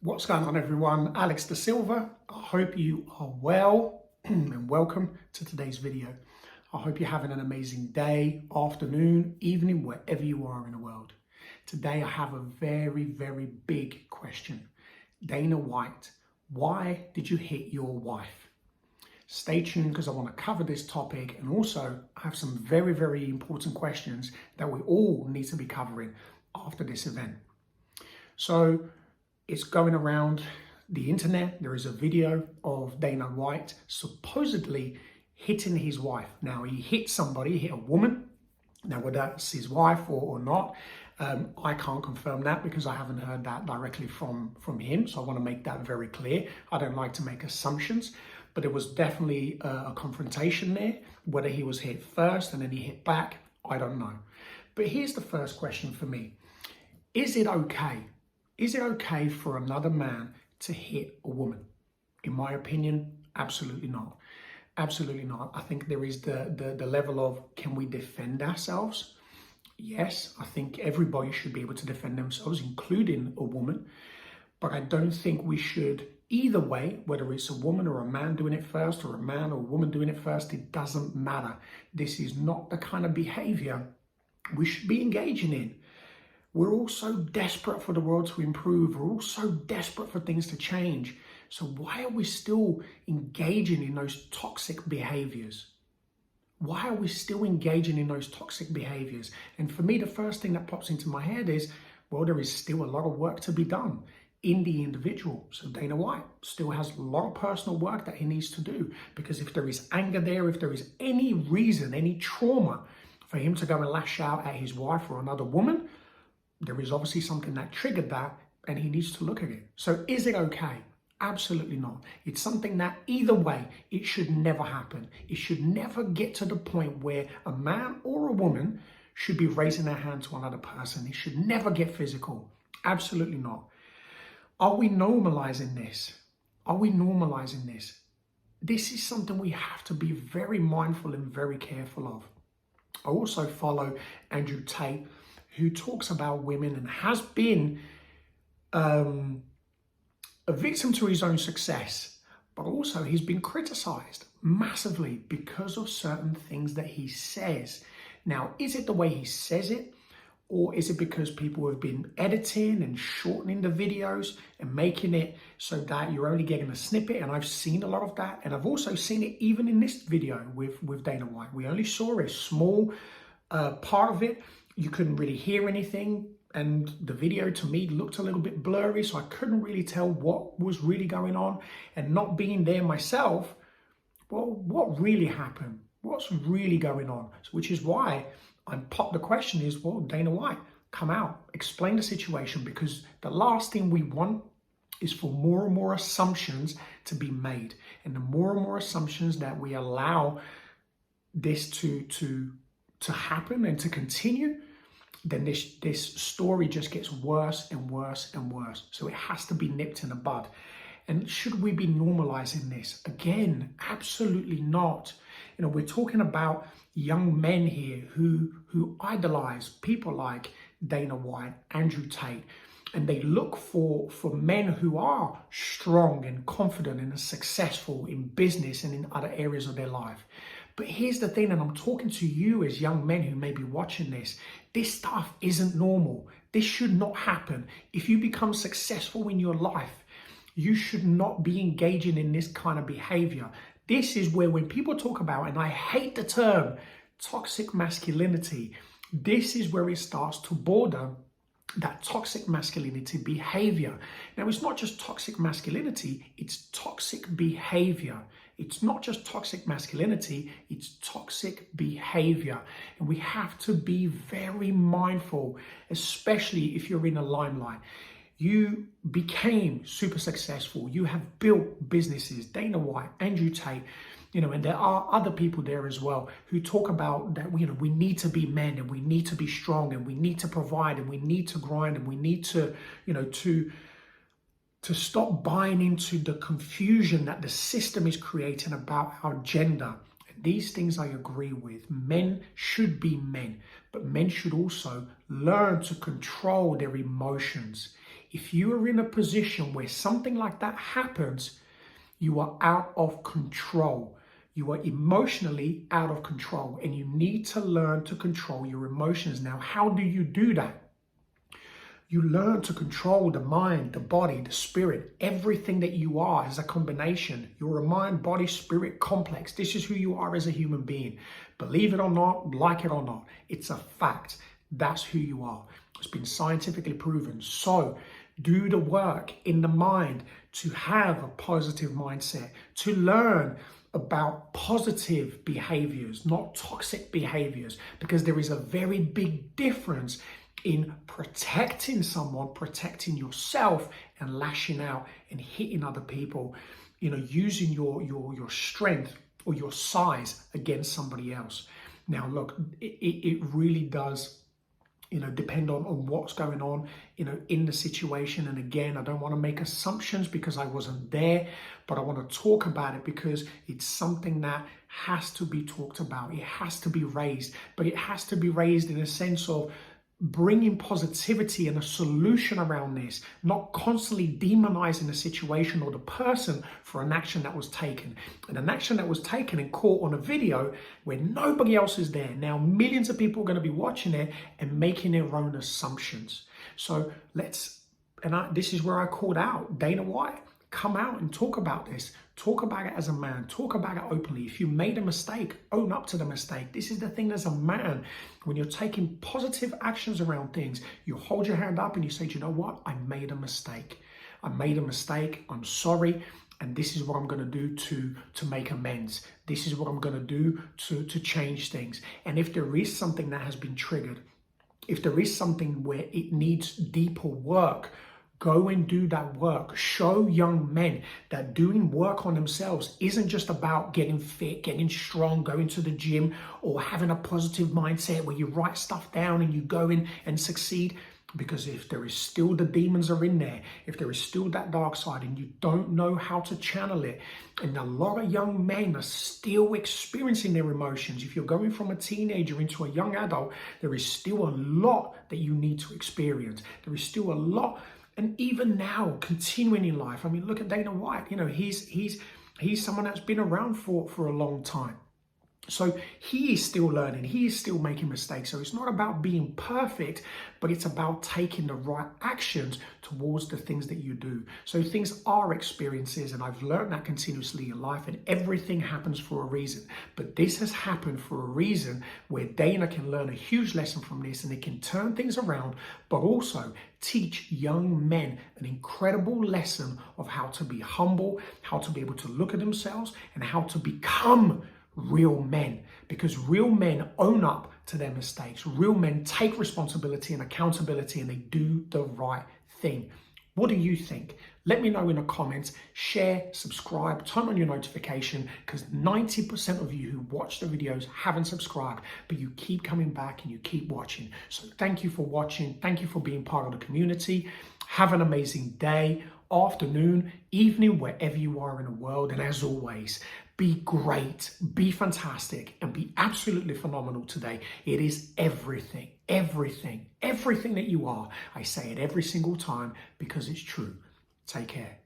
What's going on, everyone? Alex Da Silva. I hope you are well and welcome to today's video. I hope you're having an amazing day, afternoon, evening, wherever you are in the world. Today I have a very, very big question. Dana White, why did you hit your wife? Stay tuned because I want to cover this topic, and also I have some very, very important questions that we all need to be covering after this event. So it's going around the internet. There is a video of Dana White supposedly hitting his wife. Now, he hit somebody, he hit a woman. Now, whether that's his wife or not, I can't confirm that because I haven't heard that directly from him. So I want to make that very clear. I don't like to make assumptions, but it was definitely a confrontation there. Whether he was hit first and then he hit back, I don't know. But here's the first question for me. Is it okay? Is it okay for another man to hit a woman? In my opinion, absolutely not. Absolutely not. I think there is the level of, can we defend ourselves? Yes, I think everybody should be able to defend themselves, including a woman. But I don't think we should, either way, whether it's a woman or a man doing it first, or a man or a woman doing it first, it doesn't matter. This is not the kind of behavior we should be engaging in. We're all so desperate for the world to improve. We're all so desperate for things to change. So why are we still engaging in those toxic behaviors? Why are we still engaging in those toxic behaviors? And for me, the first thing that pops into my head is, well, there is still a lot of work to be done in the individual. So Dana White still has a lot of personal work that he needs to do, because if there is anger there, if there is any reason, any trauma for him to go and lash out at his wife or another woman, there is obviously something that triggered that, and he needs to look at it. So is it okay? Absolutely not. It's something that either way, it should never happen. It should never get to the point where a man or a woman should be raising their hand to another person. It should never get physical. Absolutely not. Are we normalizing this? Are we normalizing this? This is something we have to be very mindful and very careful of. I also follow Andrew Tate, who talks about women and has been a victim to his own success, but also he's been criticized massively because of certain things that he says. Now, is it the way he says it, or is it because people have been editing and shortening the videos and making it so that you're only getting a snippet? And I've seen a lot of that, and I've also seen it even in this video with Dana White. We only saw a small part of it. You couldn't really hear anything, and the video to me looked a little bit blurry, so I couldn't really tell what was really going on. And not being there myself, well, what really happened? What's really going on? So, which is why I popped the question is, well, Dana White, come out, explain the situation, because the last thing we want is for more and more assumptions to be made. And the more and more assumptions that we allow this to happen and to continue, then this story just gets worse and worse and worse. So it has to be nipped in the bud. And should we be normalizing this? Again, absolutely not. You know, we're talking about young men here who idolize people like Dana White, Andrew Tate, and they look for men who are strong and confident and successful in business and in other areas of their life. But here's the thing, and I'm talking to you as young men who may be watching this. This stuff isn't normal. This should not happen. If you become successful in your life, you should not be engaging in this kind of behavior. This is where, when people talk about, and I hate the term, toxic masculinity, this is where it starts to border that toxic masculinity behavior. Now, it's not just toxic masculinity, it's toxic behavior. It's not just toxic masculinity, it's toxic behavior. And we have to be very mindful, especially if you're in a limelight. You became super successful. You have built businesses, Dana White, Andrew Tate, you know, and there are other people there as well who talk about that, you know, we need to be men and we need to be strong and we need to provide and we need to grind and we need to, you know, to stop buying into the confusion that the system is creating about our gender. And these things I agree with. Men should be men, but men should also learn to control their emotions. If you are in a position where something like that happens, you are out of control. You are emotionally out of control, and you need to learn to control your emotions. Now, how do you do that? You learn to control the mind, the body, the spirit. Everything that you are is a combination. You're a mind, body, spirit complex. This is who you are as a human being. Believe it or not, like it or not, it's a fact. That's who you are. It's been scientifically proven. So do the work in the mind to have a positive mindset, to learn about positive behaviors, not toxic behaviors, because there is a very big difference in protecting someone, protecting yourself, and lashing out and hitting other people, using your strength or your size against somebody else. Now, look, it really does, depend on what's going on, in the situation. And again, I don't want to make assumptions because I wasn't there, but I want to talk about it because it's something that has to be talked about. It has to be raised, but it has to be raised in a sense of bringing positivity and a solution around this, not constantly demonizing the situation or the person for an action that was taken. And an action that was taken and caught on a video where nobody else is there. Now, millions of people are going to be watching it and making their own assumptions. So this is where I called out Dana White. Come out and talk about this. Talk about it as a man. Talk about it openly. If you made a mistake, own up to the mistake. This is the thing as a man. When you're taking positive actions around things, you hold your hand up and you say, do you know what? I made a mistake. I made a mistake. I'm sorry. And this is what I'm going to do to make amends. This is what I'm going to do to change things. And if there is something that has been triggered, if there is something where it needs deeper work, go and do that work. Show young men that doing work on themselves isn't just about getting fit, getting strong, going to the gym, or having a positive mindset where you write stuff down and you go in and succeed. Because if there is still the demons are in there, if there is still that dark side and you don't know how to channel it, and a lot of young men are still experiencing their emotions. If you're going from a teenager into a young adult, there is still a lot that you need to experience. There is still a lot. And even now, continuing in life, I mean, look at Dana White. He's someone that's been around for a long time. So he is still learning. He is still making mistakes. So it's not about being perfect, but it's about taking the right actions towards the things that you do. So things are experiences, and I've learned that continuously in life, and everything happens for a reason. But this has happened for a reason where Dana can learn a huge lesson from this, and it can turn things around, but also teach young men an incredible lesson of how to be humble, how to be able to look at themselves, and how to become real men, because real men own up to their mistakes. Real men take responsibility and accountability, and they do the right thing. What do you think? Let me know in the comments. Share, subscribe, turn on your notification, because 90% of you who watch the videos haven't subscribed, but you keep coming back and you keep watching. So thank you for watching. Thank you for being part of the community. Have an amazing day, afternoon, evening, wherever you are in the world. And as always, be great, be fantastic, and be absolutely phenomenal today. It is everything, everything, everything that you are. I say it every single time because it's true. Take care.